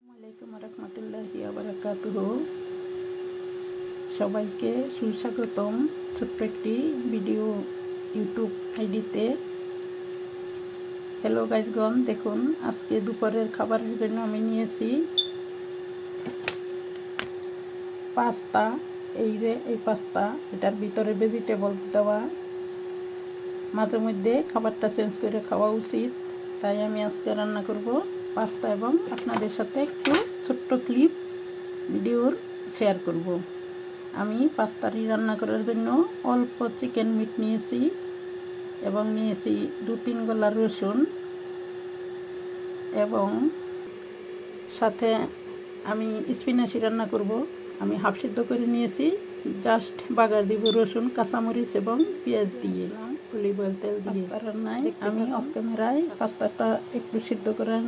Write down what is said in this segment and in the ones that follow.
আসসালামু আলাইকুম রহমতুল্লাহি ওয়া বারাকাতুহু। সবাইকে সুস্বাগতম ছোট্ট একটি ভিডিও ইউটিউব আইডিতে। হ্যালো গাইজগণ, দেখুন আজকে দুপুরের খাবারের জন্য আমি নিয়েছি পাস্তা। এই পাস্তা, এটার ভিতরে ভেজিটেবলস দেওয়া। মাঝে মধ্যে খাবারটা চেঞ্জ করে খাওয়া উচিত, তাই আমি আজকে রান্না করব পাস্তা এবং আপনাদের সাথে একটু ছোট্ট ক্লিপ ভিডিওর শেয়ার করব। আমি পাস্তাটি রান্না করার জন্য অল্প চিকেন মিট নিয়েছি এবং নিয়েছি 2-3 গলা রসুন, এবং সাথে আমি স্পিনাচি রান্না করব। আমি হাফ সিদ্ধ করে নিয়েছি, জাস্ট বাগার দিব রসুন, কাঁচামরিচ এবং পেঁয়াজ দিয়ে, অলিভ অয়েল তেল দিয়ে। পাস্তা রান্নায় আমি অফ ক্যামেরায় পাস্তাটা একটু সিদ্ধ করার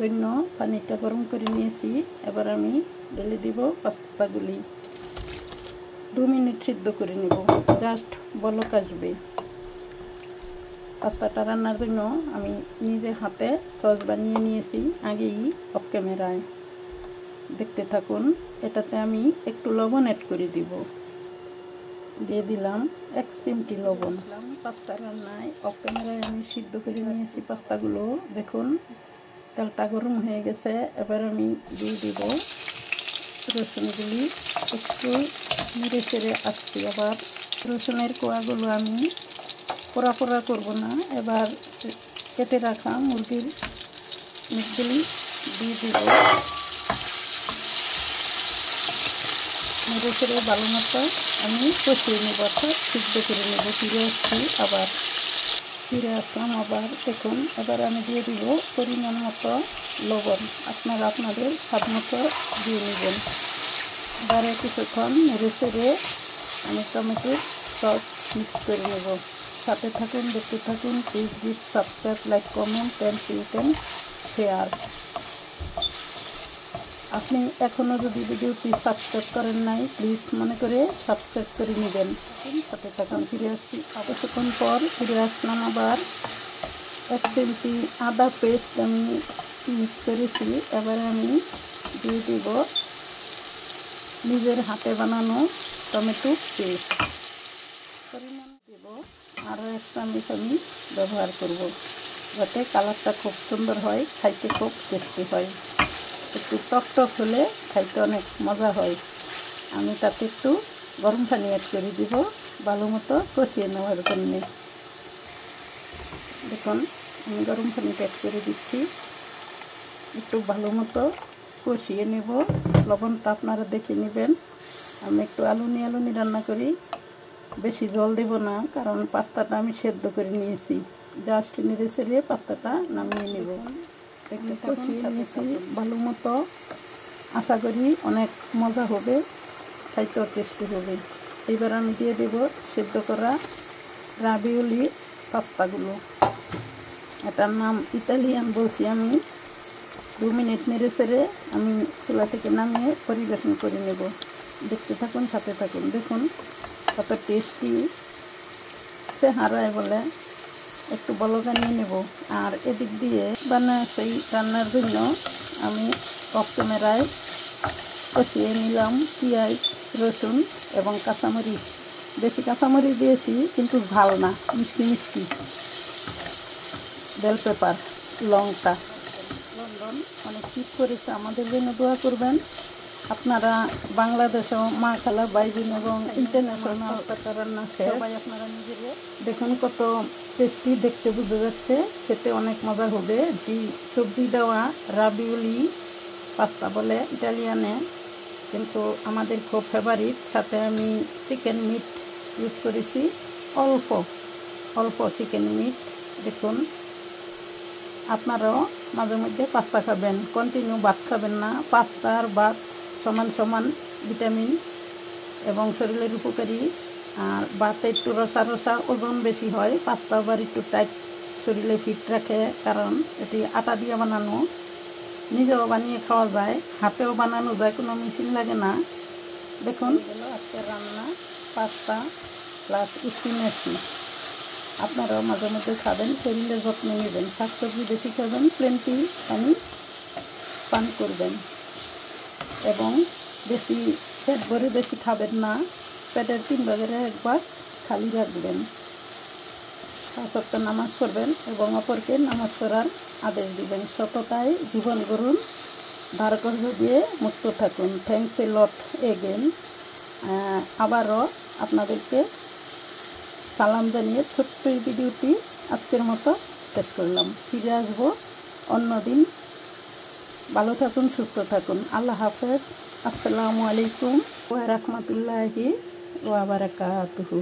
জন্য পানিটা গরম করে নিয়েছি। এবার আমি ঢেলে দিব পাস্তাগুলি। 2 মিনিট সিদ্ধ করে নেব, জাস্ট বলক আসবে। পাস্তাটা রান্নার জন্য আমি নিজের হাতে সস বানিয়ে নিয়েছি আগেই অফ ক্যামেরায়, দেখতে থাকুন। এটাতে আমি একটু লবণ অ্যাড করে দিব, দিয়ে দিলাম 1 চিমটি লবণ। পাস্তা রান্নায় অফ ক্যামেরায় আমি সিদ্ধ করে নিয়েছি পাস্তাগুলো। দেখুন তেলটা গরম হয়ে গেছে। এবার আমি দিয়ে দিব রসুনগুলি, একটু নেড়ে চেড়ে আসছি। আবার রসুনের কোয়াগুলো আমি পোড়া পোড়া করবো না। এবার কেটে রাখা মুরগির মিটগুলি দিয়ে দিব, নেড়ে চেড়ে ভালো মতো আমি কষিয়ে নেব, অর্থাৎ সিদ্ধ করে নেব। ফিরে আসলাম আবার। দেখুন এবার আমি দিয়ে দিব পরিমাণ মতো লবণ, আপনারা আপনাদের স্বাদ মতো দিয়ে নেবেন। এবারে কিছুক্ষণ নেড়ে চেড়ে আমি টমেটোর সস মিক্স করে নেব। সাথে থাকুন, দেখতে থাকুন। Please give subscribe, like, comment and you can share. আপনি এখনও যদি ভিডিওটি সাবস্ক্রাইব করেন নাই, প্লিজ মনে করে সাবস্ক্রাইব করে নেবেন। সাথে থাকুন। ফিরে আসছি কিছুক্ষণ পর, ফিরে আসলাম আবার। 1 চিমটি আদা পেস্ট আমি মিক্স করেছি। এবারে আমি দিয়ে দিব নিজের হাতে বানানো টমেটো পেস্ট। পরিমাণ দেব আরও 1 চামচ আমি ব্যবহার করব, যাতে কালারটা খুব সুন্দর হয়, খাইতে খুব টেস্টি হয়। একটু টক টক হলে খাইতে অনেক মজা হয়। আমি তাতে একটু গরম পানি অ্যাড করে দিব ভালো মতো কষিয়ে নেওয়ার জন্যে। দেখুন আমি গরম পানিটা অ্যাড করে দিচ্ছি, একটু ভালো মতো কষিয়ে নেব। লবণটা আপনারা দেখে নেবেন। আমি একটু আলুনি রান্না করি, বেশি জল দেব না, কারণ পাস্তাটা আমি সেদ্ধ করে নিয়েছি। জাস্ট নেড়ে চেড়ে পাস্তাটা নামিয়ে নেব। একটু কষিয়ে নিয়েছি ভালো মতো। আশা করি অনেক মজা হবে, খাইতেও টেস্টি হবে। এবার আমি দিয়ে দেব সেদ্ধ করা রাভিওলি পাস্তাগুলো। এটার নাম ইতালিয়ান বলছি আমি। 2 মিনিট নেড়ে চেড়ে আমি চুলা থেকে নামিয়ে পরিবেশন করে নেব। দেখতে থাকুন, সাথে থাকুন। দেখুন কত টেস্টি চেহারায় বলে। একটু বলকা নিয়ে নেব। আর এদিক দিয়ে সেই রান্নার জন্য আমি অফ ক্যামেরায় কষিয়ে নিলাম পেঁয়াজ, রসুন এবং কাঁচামরিচ। বেশি কাঁচামরিচ দিয়েছি, কিন্তু ঝাল না, মিষ্টি মিষ্টি। বেল পেপার, লঙ্কা। লন্ডন অনেক শীত করেছে, আমাদের জন্য দোয়া করবেন। আপনারা বাংলাদেশেও মা খালা বাইজিন এবং ইন্টারন্যাশনাল রান্না সবাই আপনারা নিজেরা দেখুন কত টেস্টি দেখতে বুঝে যাচ্ছে, খেতে অনেক মজা হবে। সবজি দেওয়া রাভিওলি পাস্তা বলে ইটালিয়ানে, কিন্তু আমাদের খুব ফেভারিট। সাথে আমি চিকেন মিট ইউজ করেছি, অল্প চিকেন মিট। দেখুন আপনারাও মাঝে মধ্যে পাস্তা খাবেন, কন্টিনিউ ভাত খাবেন না। পাস্তা আর ভাত সমান সমান ভিটামিন এবং শরীরের উপকারী। আর ভাতে একটু রসা ওজন বেশি হয়, পাস্তা আবার একটু টাইট, শরীরে ফিট রাখে, কারণ এটি আটা দিয়ে বানানো। নিজেও বানিয়ে খাওয়া যায়, হাতেও বানানো যায়, কোনো মেশিন লাগে না। দেখুন আজকে রান্না পাস্তা প্লাস স্পিনাচি। আপনারাও মাঝে মধ্যে খাবেন, শরীরের যত্ন নেবেন, শাকসবজি বেশি খাবেন, প্লেন্টি পানি পান করবেন। এবং বেশি পেট ভরে বেশি খাবেন না, পেটের 3 ভাগের 1 ভাগ খালি রাখবেন। 5 ওয়াক্ত নামাজ পড়বেন এবং অপরকে নামাজ পড়ার আদেশ দিবেন। সততায় জীবন গড়ুন, দারকর্য দিয়ে মুক্ত থাকুন। Thanks a lot again. আবারও আপনাদেরকে সালাম জানিয়ে ছোট্ট এই ভিডিওটি আজকের মতো শেষ করলাম। ফিরে আসবো অন্যদিন। ভালো থাকুন, সুস্থ থাকুন। আল্লাহ হাফেজ। আসসালামু আলাইকুম ওয়া রাহমাতুল্লাহি ওয়া বারাকাতুহু।